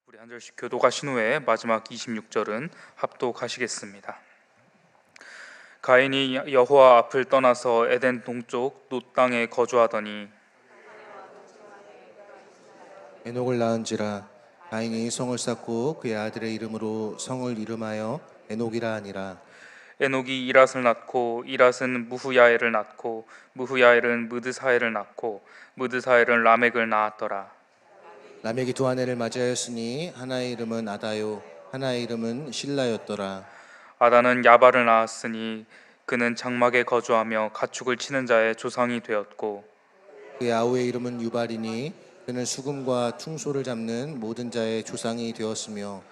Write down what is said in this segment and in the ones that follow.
우리 한 절씩 교독하신 후에 마지막 26절은 합독하시겠습니다. 가인이 여호와 앞을 떠나서 에덴 동쪽 놋 땅에 거주하더니 에녹을 낳은지라. 가인이 성을 쌓고 그의 아들의 이름으로 성을 이름하여 에녹이라 하니라. 에녹이 이랏을 낳고 이랏은 무후야엘을 낳고 무후야엘은 무드사엘을 낳고 무드사엘은 라멕을 낳았더라. 라멕이 두 아내를 맞이하였으니 하나의 이름은 아다요 하나의 이름은 실라였더라. 아다는 야발을 낳았으니 그는 장막에 거주하며 가축을 치는 자의 조상이 되었고 그의 아우의 이름은 유발이니 그는 수금과 퉁소를 잡는 모든 자의 조상이 되었으며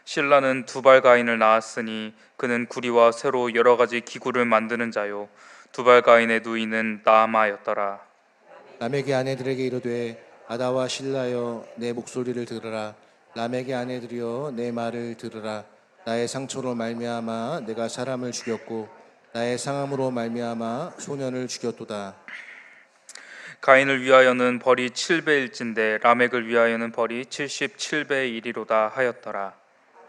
실라는 두발 가인을 낳았으니 그는 구리와 쇠로 여러 가지 기구를 만드는 자요 두발 가인의 누이는 나아마였더라. 라멕의 아내들에게 이르되 아다와 실라여 내 목소리를 들으라. 라멕의 아내들이여 내 말을 들으라. 나의 상처로 말미암아 내가 사람을 죽였고 나의 상함으로 말미암아 소년을 죽였도다. 가인을 위하여는 벌이 7배일진데 라멕을 위하여는 벌이 77배의 1이로다 하였더라.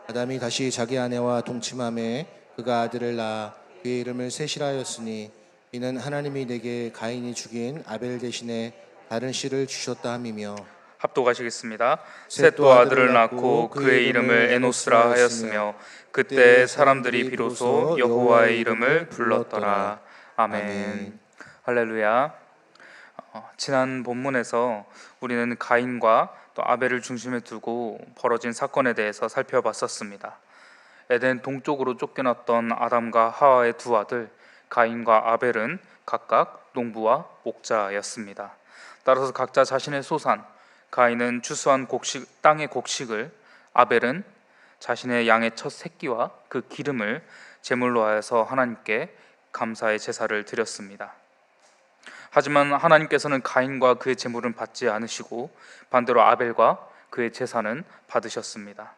아담이 다시 자기 아내와 동침함에 그가 아들을 낳아 그의 이름을 셋이라 하였으니 이는 하나님이 내게 가인이 죽인 아벨 대신에 다른 씨를 주셨다 함이며 합독하시겠습니다. 셋도 셋도 아들을 낳고 그의 이름을 에노스라 하였으며 그때 사람들이 비로소 여호와의 이름을 불렀더라. 아멘. 할렐루야. 지난 본문에서 우리는 가인과 또 아벨을 중심에 두고 벌어진 사건에 대해서 살펴봤었습니다. 에덴 동쪽으로 쫓겨났던 아담과 하와의 두 아들 가인과 아벨은 각각 농부와 목자였습니다. 따라서 각자 자신의 소산, 가인은 추수한 땅의 곡식을, 아벨은 자신의 양의 첫 새끼와 그 기름을 제물로 하여서 하나님께 감사의 제사를 드렸습니다. 하지만 하나님께서는 가인과 그의 제물은 받지 않으시고 반대로 아벨과 그의 제사는 받으셨습니다.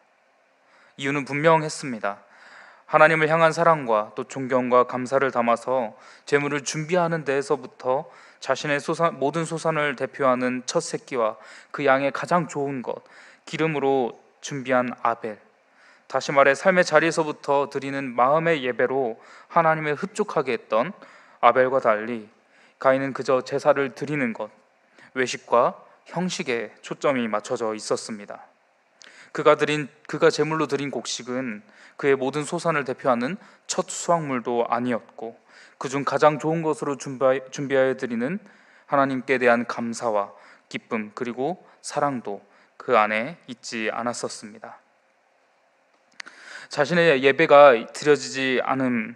이유는 분명했습니다. 하나님을 향한 사랑과 또 존경과 감사를 담아서 제물을 준비하는 데에서부터 자신의 모든 소산을 대표하는 첫 새끼와 그 양의 가장 좋은 것, 기름으로 준비한 아벨, 다시 말해 삶의 자리에서부터 드리는 마음의 예배로 하나님을 흡족하게 했던 아벨과 달리 가인은 그저 제사를 드리는 것, 외식과 형식에 초점이 맞춰져 있었습니다. 그가 제물로 드린 곡식은 그의 모든 소산을 대표하는 첫 수확물도 아니었고 그중 가장 좋은 것으로 준비하여 드리는 하나님께 대한 감사와 기쁨 그리고 사랑도 그 안에 있지 않았었습니다. 자신의 예배가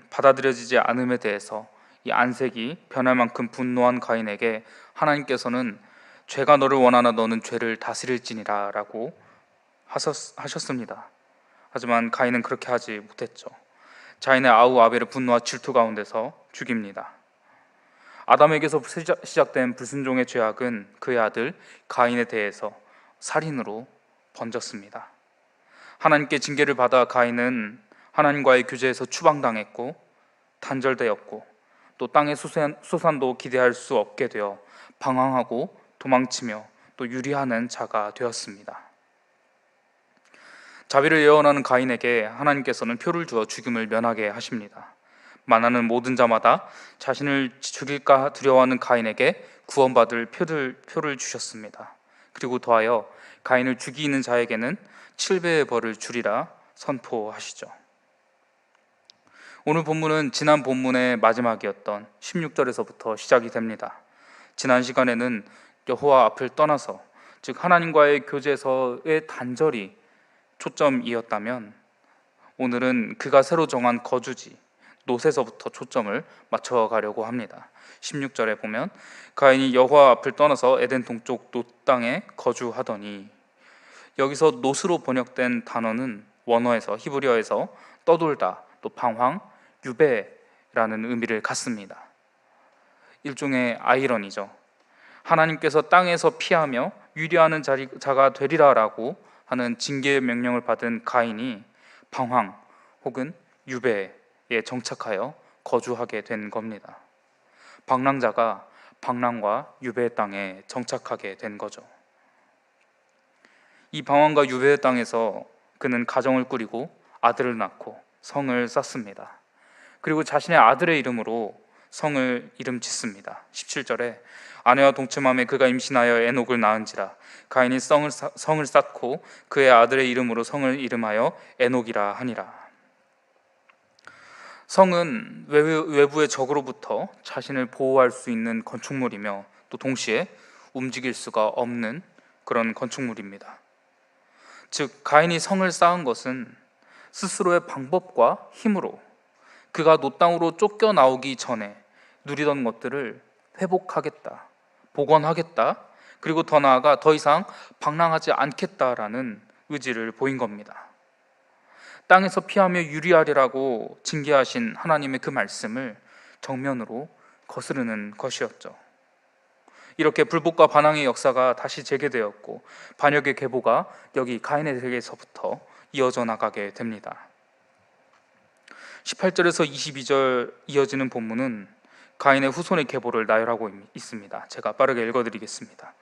받아들여지지 않음에 대해서 이 안색이 변할 만큼 분노한 가인에게 하나님께서는 죄가 너를 원하나 너는 죄를 다스릴지니라 라고 하셨습니다. 하지만 가인은 그렇게 하지 못했죠. 자인의 아우 아벨을 분노와 질투 가운데서 죽입니다. 아담에게서 시작된 불순종의 죄악은 그의 아들 가인에 대해서 살인으로 번졌습니다. 하나님께 징계를 받아 가인은 하나님과의 교제에서 추방당했고 단절되었고 또 땅의 소산도 기대할 수 없게 되어 방황하고 도망치며 또 유리하는 자가 되었습니다. 자비를 예언하는 가인에게 하나님께서는 표를 주어 죽임을 면하게 하십니다. 만나는 모든 자마다 자신을 죽일까 두려워하는 가인에게 구원받을 표를 주셨습니다. 그리고 더하여 가인을 죽이는 자에게는 7배의 벌을 주리라 선포하시죠. 오늘 본문은 지난 본문의 마지막이었던 16절에서부터 시작이 됩니다. 지난 시간에는 여호와 앞을 떠나서 즉 하나님과의 교제에서의 단절이 초점이었다면 오늘은 그가 새로 정한 거주지 놋에서부터 초점을 맞춰가려고 합니다. 16절에 보면 가인이 여호와 앞을 떠나서 에덴 동쪽 놋 땅에 거주하더니, 여기서 놋으로 번역된 단어는 원어에서 히브리어에서 떠돌다 또 방황, 유배라는 의미를 갖습니다. 일종의 아이러니죠. 하나님께서 땅에서 피하며 유리하는 자가 되리라라고 하는 징계의 명령을 받은 가인이 방황 혹은 유배에 정착하여 거주하게 된 겁니다. 방랑자가 방랑과 유배의 땅에 정착하게 된 거죠. 이 방황과 유배의 땅에서 그는 가정을 꾸리고 아들을 낳고 성을 쌓습니다. 그리고 자신의 아들의 이름으로 성을 이름 짓습니다. 17절에 아내와 동침함에 그가 임신하여 에녹을 낳은지라 가인이 성을 쌓고 그의 아들의 이름으로 성을 이름하여 에녹이라 하니라. 성은 외부의 적으로부터 자신을 보호할 수 있는 건축물이며 또 동시에 움직일 수가 없는 그런 건축물입니다. 즉 가인이 성을 쌓은 것은 스스로의 방법과 힘으로 그가 노 땅으로 쫓겨나오기 전에 누리던 것들을 회복하겠다, 복원하겠다, 그리고 더 나아가 더 이상 방랑하지 않겠다라는 의지를 보인 겁니다. 땅에서 피하며 유리하리라고 징계하신 하나님의 그 말씀을 정면으로 거스르는 것이었죠. 이렇게 불복과 반항의 역사가 다시 재개되었고 반역의 계보가 여기 가인에게서부터 이어져 나가게 됩니다. 18절에서 22절 이어지는 본문은 가인의 후손의 계보를 나열하고 있습니다. 제가 빠르게 읽어드리겠습니다.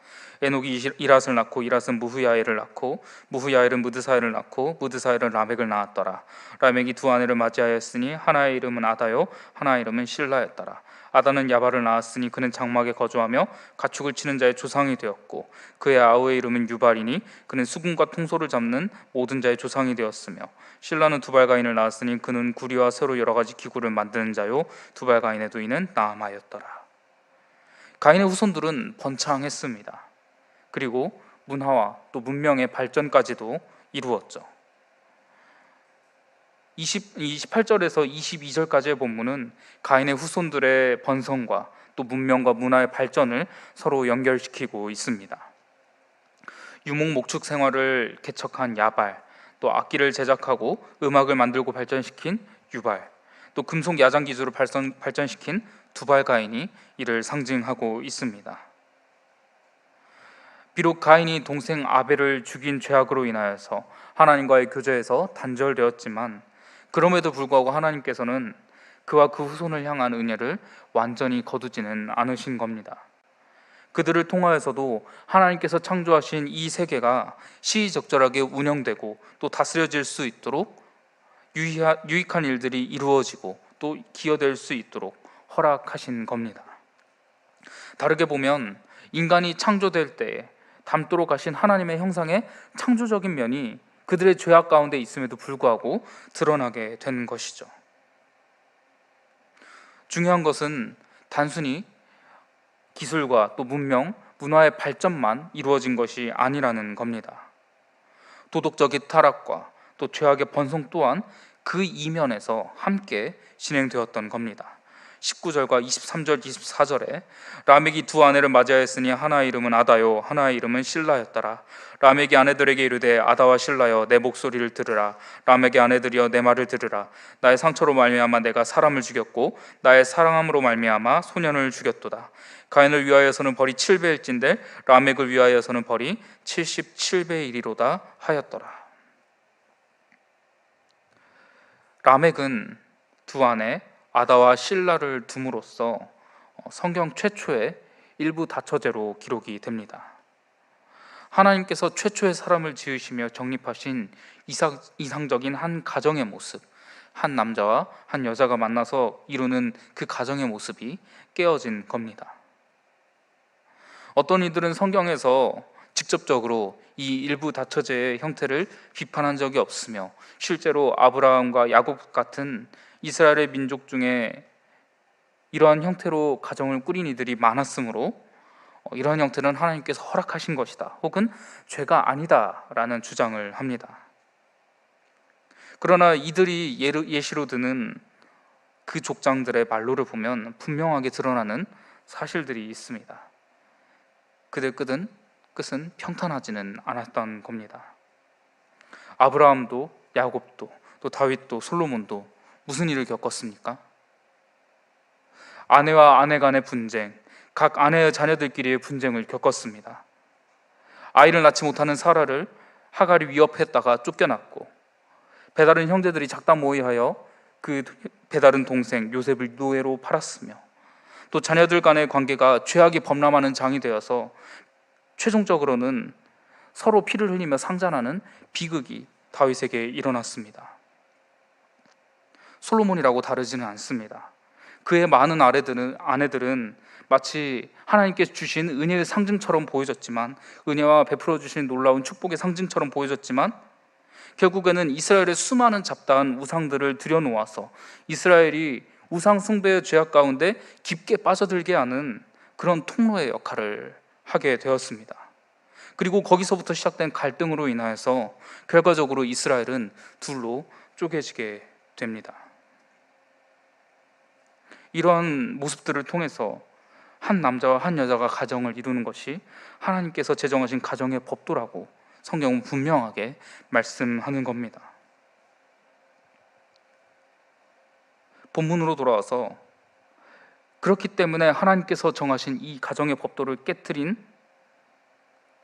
에녹이 이랏을 낳고 이랏은 무후야엘을 낳고 무후야엘은 무드사엘을 낳고 무드사엘은 라멕을 낳았더라. 라멕이 두 아내를 맞이하였으니 하나의 이름은 아다요 하나의 이름은 실라였더라. 아다는 야발을 낳았으니 그는 장막에 거주하며 가축을 치는 자의 조상이 되었고 그의 아우의 이름은 유발이니 그는 수금과 통소를 잡는 모든 자의 조상이 되었으며 실라는 두발가인을 낳았으니 그는 구리와 새로 여러 가지 기구를 만드는 자요 두발가인의 두이는 나아마였더라. 가인의 후손들은 번창했습니다. 그리고 문화와 또 문명의 발전까지도 이루었죠. 28절에서 22절까지의 본문은 가인의 후손들의 번성과 또 문명과 문화의 발전을 서로 연결시키고 있습니다. 유목 목축 생활을 개척한 야발, 또 악기를 제작하고 음악을 만들고 발전시킨 유발, 또 금속 야장 기술을 발전시킨 두발 가인이 이를 상징하고 있습니다. 비록 가인이 동생 아벨을 죽인 죄악으로 인하여서 하나님과의 교제에서 단절되었지만 그럼에도 불구하고 하나님께서는 그와 그 후손을 향한 은혜를 완전히 거두지는 않으신 겁니다. 그들을 통하여서도 하나님께서 창조하신 이 세계가 시의적절하게 운영되고 또 다스려질 수 있도록 유익한 일들이 이루어지고 또 기여될 수 있도록 허락하신 겁니다. 다르게 보면 인간이 창조될 때에 닮도록 하신 하나님의 형상의 창조적인 면이 그들의 죄악 가운데 있음에도 불구하고 드러나게 된 것이죠. 중요한 것은 단순히 기술과 또 문명, 문화의 발전만 이루어진 것이 아니라는 겁니다. 도덕적인 타락과 또 죄악의 번성 또한 그 이면에서 함께 진행되었던 겁니다. 19절과 23절, 24절에 라멕이 두 아내를 맞이하였으니 하나의 이름은 아다요 하나의 이름은 실라였더라. 라멕이 아내들에게 이르되 아다와 실라여 내 목소리를 들으라. 라멕의 아내들이여 내 말을 들으라. 나의 상처로 말미암아 내가 사람을 죽였고 나의 사랑함으로 말미암아 소년을 죽였도다. 가인을 위하여서는 벌이 7배일진데 라멕을 위하여서는 벌이 77배의 일이로다 하였더라. 라멕은 두 아내 아다와 실라를 둠으로써 성경 최초의 일부 다처제로 기록이 됩니다. 하나님께서 최초의 사람을 지으시며 정립하신 이상적인 한 가정의 모습, 한 남자와 한 여자가 만나서 이루는 그 가정의 모습이 깨어진 겁니다. 어떤 이들은 성경에서 직접적으로 이 일부 다처제의 형태를 비판한 적이 없으며 실제로 아브라함과 야곱 같은 이스라엘의 민족 중에 이러한 형태로 가정을 꾸린 이들이 많았으므로 이러한 형태는 하나님께서 허락하신 것이다 혹은 죄가 아니다라는 주장을 합니다. 그러나 이들이 예시로 드는 그 족장들의 말로를 보면 분명하게 드러나는 사실들이 있습니다. 그들 끝은 평탄하지는 않았던 겁니다. 아브라함도 야곱도 또 다윗도 솔로몬도 무슨 일을 겪었습니까? 아내와 아내 간의 분쟁, 각 아내의 자녀들끼리의 분쟁을 겪었습니다. 아이를 낳지 못하는 사라를 하갈이 위협했다가 쫓겨났고, 배다른 형제들이 작당 모의하여 그 배다른 동생 요셉을 노예로 팔았으며, 또 자녀들 간의 관계가 죄악이 범람하는 장이 되어서 최종적으로는 서로 피를 흘리며 상잔하는 비극이 다윗에게 일어났습니다. 솔로몬이라고 다르지는 않습니다. 그의 많은 아내들은 마치 하나님께서 주신 은혜의 상징처럼 보여졌지만, 은혜와 베풀어 주신 놀라운 축복의 상징처럼 보여졌지만, 결국에는 이스라엘의 수많은 잡다한 우상들을 들여놓아서 이스라엘이 우상 숭배의 죄악 가운데 깊게 빠져들게 하는 그런 통로의 역할을 하게 되었습니다. 그리고 거기서부터 시작된 갈등으로 인하여서 결과적으로 이스라엘은 둘로 쪼개지게 됩니다. 이러한 모습들을 통해서 한 남자와 한 여자가 가정을 이루는 것이 하나님께서 제정하신 가정의 법도라고 성경은 분명하게 말씀하는 겁니다. 본문으로 돌아와서, 그렇기 때문에 하나님께서 정하신 이 가정의 법도를 깨트린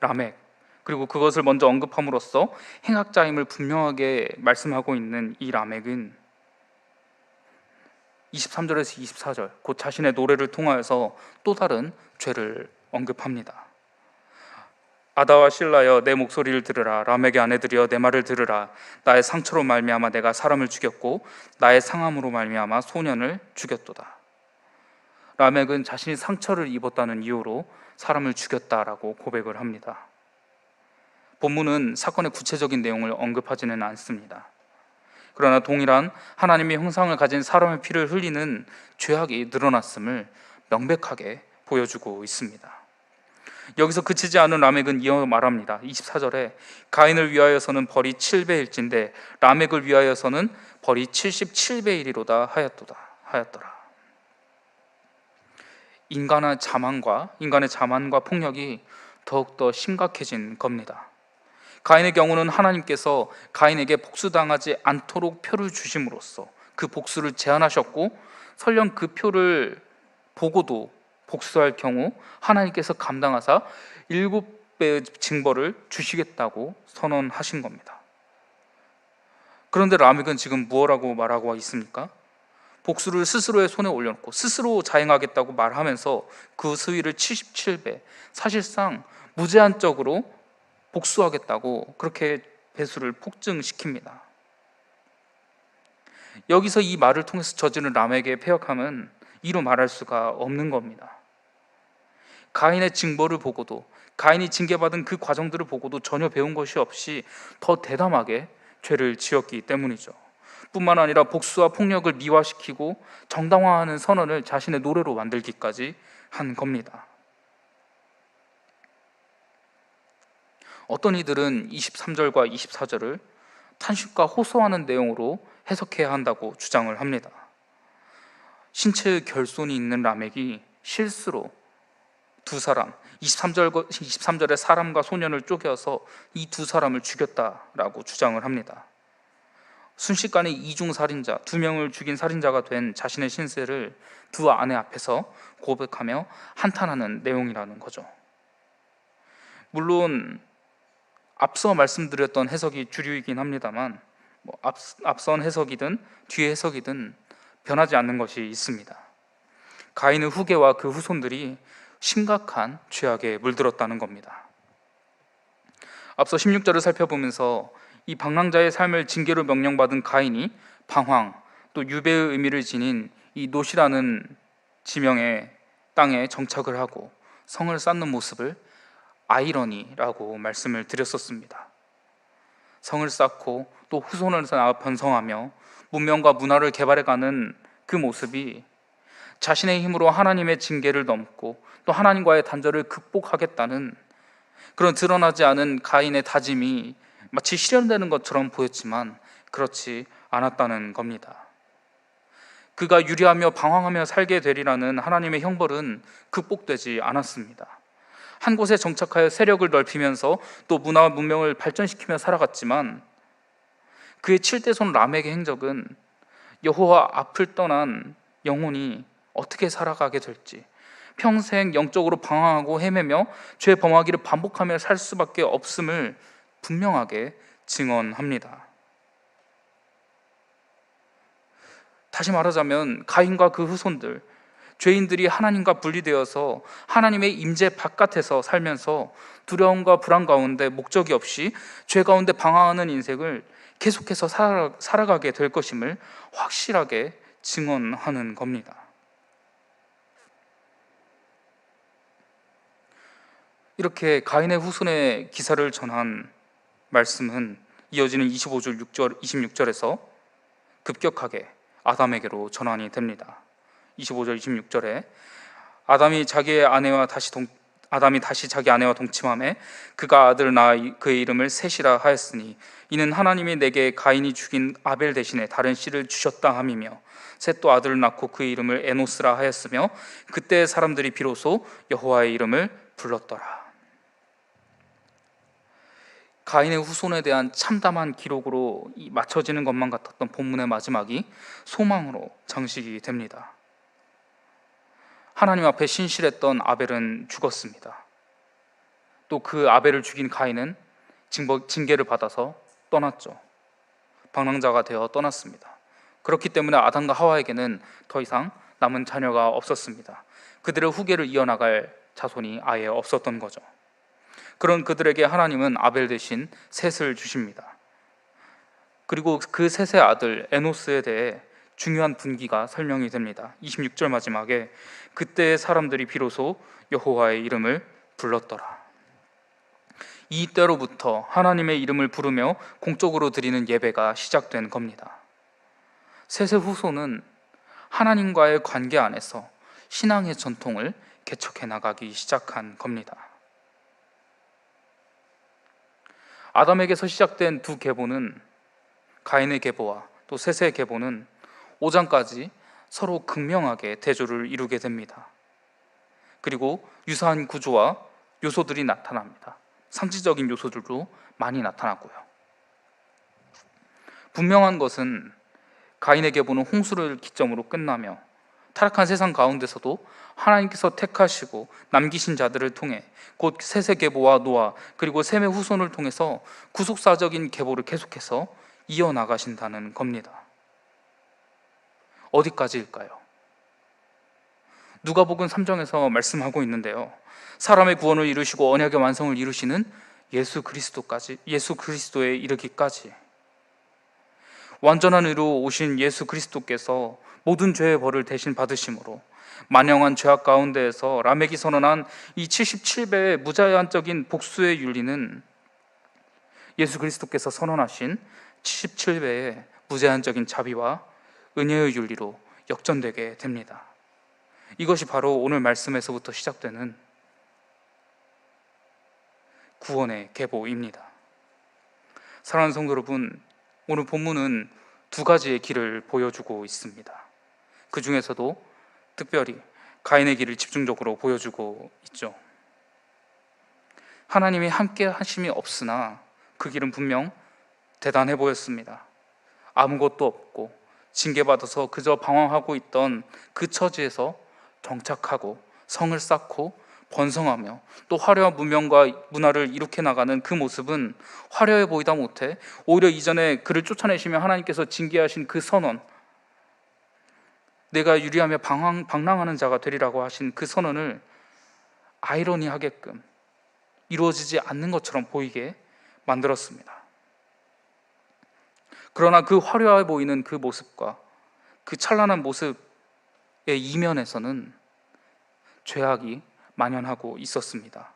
라멕, 그리고 그것을 먼저 언급함으로써 행악자임을 분명하게 말씀하고 있는 이 라멕은 23절에서 24절 곧 자신의 노래를 통하여서 또 다른 죄를 언급합니다. 아다와 실라여 내 목소리를 들으라. 라멕의 아내들이여 내 말을 들으라. 나의 상처로 말미암아 내가 사람을 죽였고 나의 상함으로 말미암아 소년을 죽였도다. 라멕은 자신이 상처를 입었다는 이유로 사람을 죽였다라고 고백을 합니다. 본문은 사건의 구체적인 내용을 언급하지는 않습니다. 그러나 동일한 하나님의 형상을 가진 사람의 피를 흘리는 죄악이 늘어났음을 명백하게 보여주고 있습니다. 여기서 그치지 않은 라멕은 이어 말합니다. 24절에 가인을 위하여서는 벌이 7배일진데 라멕을 위하여서는 벌이 77배이리로다 하였더라. 인간의 자만과 폭력이 더욱더 심각해진 겁니다. 가인의 경우는 하나님께서 가인에게 복수당하지 않도록 표를 주심으로써 그 복수를 제한하셨고, 설령 그 표를 보고도 복수할 경우 하나님께서 감당하사 7배의 징벌을 주시겠다고 선언하신 겁니다. 그런데 라멕은 지금 무엇라고 말하고 있습니까? 복수를 스스로의 손에 올려놓고 스스로 자행하겠다고 말하면서 그 수위를 77배, 사실상 무제한적으로 복수하겠다고 그렇게 배수를 폭증시킵니다. 여기서 이 말을 통해서 저지른 라멕의 패역함은 이루 말할 수가 없는 겁니다. 가인의 징벌을 보고도, 가인이 징계받은 그 과정들을 보고도 전혀 배운 것이 없이 더 대담하게 죄를 지었기 때문이죠. 뿐만 아니라 복수와 폭력을 미화시키고 정당화하는 선언을 자신의 노래로 만들기까지 한 겁니다. 어떤 이들은 23절과 24절을 탄식과 호소하는 내용으로 해석해야 한다고 주장을 합니다. 신체의 결손이 있는 라멕이 실수로 두 사람, 23절에 사람과 소년을 쪼개어서 이 두 사람을 죽였다라고 주장을 합니다. 순식간에 이중살인자, 2명을 죽인 살인자가 된 자신의 신세를 두 아내 앞에서 고백하며 한탄하는 내용이라는 거죠. 물론 앞서 말씀드렸던 해석이 주류이긴 합니다만, 앞선 해석이든 뒤 해석이든 변하지 않는 것이 있습니다. 가인의 후계와 그 후손들이 심각한 죄악에 물들었다는 겁니다. 앞서 16절을 살펴보면서 이 방랑자의 삶을 징계로 명령받은 가인이 방황, 또 유배의 의미를 지닌 이 노시라는 지명의 땅에 정착을 하고 성을 쌓는 모습을 아이러니라고 말씀을 드렸었습니다. 성을 쌓고 또 후손을 낳아 번성하며 문명과 문화를 개발해가는 그 모습이 자신의 힘으로 하나님의 징계를 넘고 또 하나님과의 단절을 극복하겠다는 그런 드러나지 않은 가인의 다짐이 마치 실현되는 것처럼 보였지만 그렇지 않았다는 겁니다. 그가 유리하며 방황하며 살게 되리라는 하나님의 형벌은 극복되지 않았습니다. 한 곳에 정착하여 세력을 넓히면서 또 문화와 문명을 발전시키며 살아갔지만 그의 7대손 라멕의 행적은 여호와 앞을 떠난 영혼이 어떻게 살아가게 될지, 평생 영적으로 방황하고 헤매며 죄 범하기를 반복하며 살 수밖에 없음을 분명하게 증언합니다. 다시 말하자면 가인과 그 후손들, 죄인들이 하나님과 분리되어서 하나님의 임재 바깥에서 살면서 두려움과 불안 가운데 목적이 없이 죄 가운데 방황하는 인생을 계속해서 살아가게 될 것임을 확실하게 증언하는 겁니다. 이렇게 가인의 후손의 기사를 전한 말씀은 이어지는 25절, 26절에서 급격하게 아담에게로 전환이 됩니다. 25절, 26절에 아담이 다시 자기 아내와 동침하매 그가 아들을 낳아 그의 이름을 셋이라 하였으니 이는 하나님이 내게 가인이 죽인 아벨 대신에 다른 씨를 주셨다 함이며 셋도 아들을 낳고 그의 이름을 에노스라 하였으며 그때 사람들이 비로소 여호와의 이름을 불렀더라. 가인의 후손에 대한 참담한 기록으로 맞춰지는 것만 같았던 본문의 마지막이 소망으로 장식이 됩니다. 하나님 앞에 신실했던 아벨은 죽었습니다. 또 그 아벨을 죽인 가인은 징계를 받아서 떠났죠. 방랑자가 되어 떠났습니다. 그렇기 때문에 아담과 하와에게는 더 이상 남은 자녀가 없었습니다. 그들의 후계를 이어나갈 자손이 아예 없었던 거죠. 그런 그들에게 하나님은 아벨 대신 셋을 주십니다. 그리고 그 셋의 아들 에노스에 대해 중요한 분기가 설명이 됩니다. 26절 마지막에 그때 사람들이 비로소 여호와의 이름을 불렀더라. 이때로부터 하나님의 이름을 부르며 공적으로 드리는 예배가 시작된 겁니다. 셋의 후손은 하나님과의 관계 안에서 신앙의 전통을 개척해 나가기 시작한 겁니다. 아담에게서 시작된 두 계보는 가인의 계보와 또 셋의 계보는 5장까지 서로 극명하게 대조를 이루게 됩니다. 그리고 유사한 구조와 요소들이 나타납니다. 상징적인 요소들도 많이 나타났고요. 분명한 것은 가인의 계보는 홍수를 기점으로 끝나며 타락한 세상 가운데서도 하나님께서 택하시고 남기신 자들을 통해 곧 셋의 계보와 노아 그리고 셈의 후손을 통해서 구속사적인 계보를 계속해서 이어나가신다는 겁니다. 어디까지일까요? 누가복음 3장에서 말씀하고 있는데요. 사람의 구원을 이루시고 언약의 완성을 이루시는 예수 그리스도에 이르기까지 완전한 의로 오신 예수 그리스도께서 모든 죄의 벌을 대신 받으심으로 만영한 죄악 가운데에서 라멕이 선언한 이 77배의 무제한적인 복수의 윤리는 예수 그리스도께서 선언하신 77배의 무제한적인 자비와 은혜의 윤리로 역전되게 됩니다. 이것이 바로 오늘 말씀에서부터 시작되는 구원의 계보입니다. 사랑하는 성도 여러분, 오늘 본문은 두 가지의 길을 보여주고 있습니다. 그 중에서도 특별히 가인의 길을 집중적으로 보여주고 있죠. 하나님이 함께 하심이 없으나 그 길은 분명 대단해 보였습니다. 아무것도 없고 징계받아서 그저 방황하고 있던 그 처지에서 정착하고 성을 쌓고 번성하며 또 화려한 문명과 문화를 이룩해 나가는 그 모습은 화려해 보이다 못해 오히려 이전에 그를 쫓아내시며 하나님께서 징계하신 그 선언, 내가 유리하며 방랑하는 자가 되리라고 하신 그 선언을 아이러니하게끔 이루어지지 않는 것처럼 보이게 만들었습니다. 그러나 그 화려해 보이는 그 모습과 그 찬란한 모습의 이면에서는 죄악이 만연하고 있었습니다.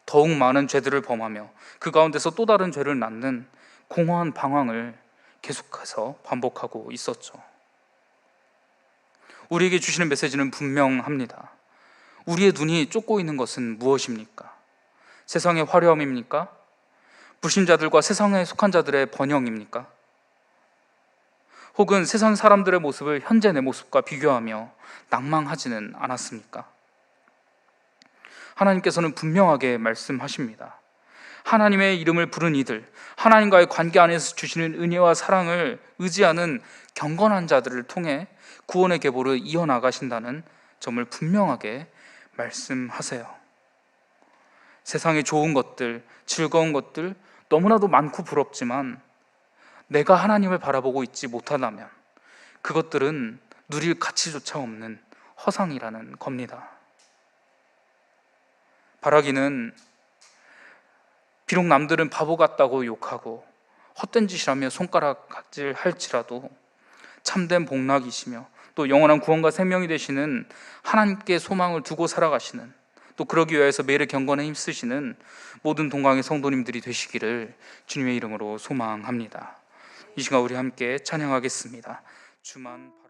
더욱 많은 죄들을 범하며 그 가운데서 또 다른 죄를 낳는 공허한 방황을 계속해서 반복하고 있었죠. 우리에게 주시는 메시지는 분명합니다. 우리의 눈이 쫓고 있는 것은 무엇입니까? 세상의 화려함입니까? 불신자들과 세상에 속한 자들의 번영입니까? 혹은 세상 사람들의 모습을 현재 내 모습과 비교하며 낭망하지는 않았습니까? 하나님께서는 분명하게 말씀하십니다. 하나님의 이름을 부른 이들, 하나님과의 관계 안에서 주시는 은혜와 사랑을 의지하는 경건한 자들을 통해 구원의 계보를 이어나가신다는 점을 분명하게 말씀하세요. 세상의 좋은 것들, 즐거운 것들 너무나도 많고 부럽지만 내가 하나님을 바라보고 있지 못하다면 그것들은 누릴 가치조차 없는 허상이라는 겁니다. 바라기는 비록 남들은 바보 같다고 욕하고 헛된 짓이라며 손가락질 할지라도 참된 복락이시며 또 영원한 구원과 생명이 되시는 하나님께 소망을 두고 살아가시는, 또 그러기 위해서 매일의 경건에 힘쓰시는 모든 동강의 성도님들이 되시기를 주님의 이름으로 소망합니다. 이 시간 우리 함께 찬양하겠습니다. 주만 바라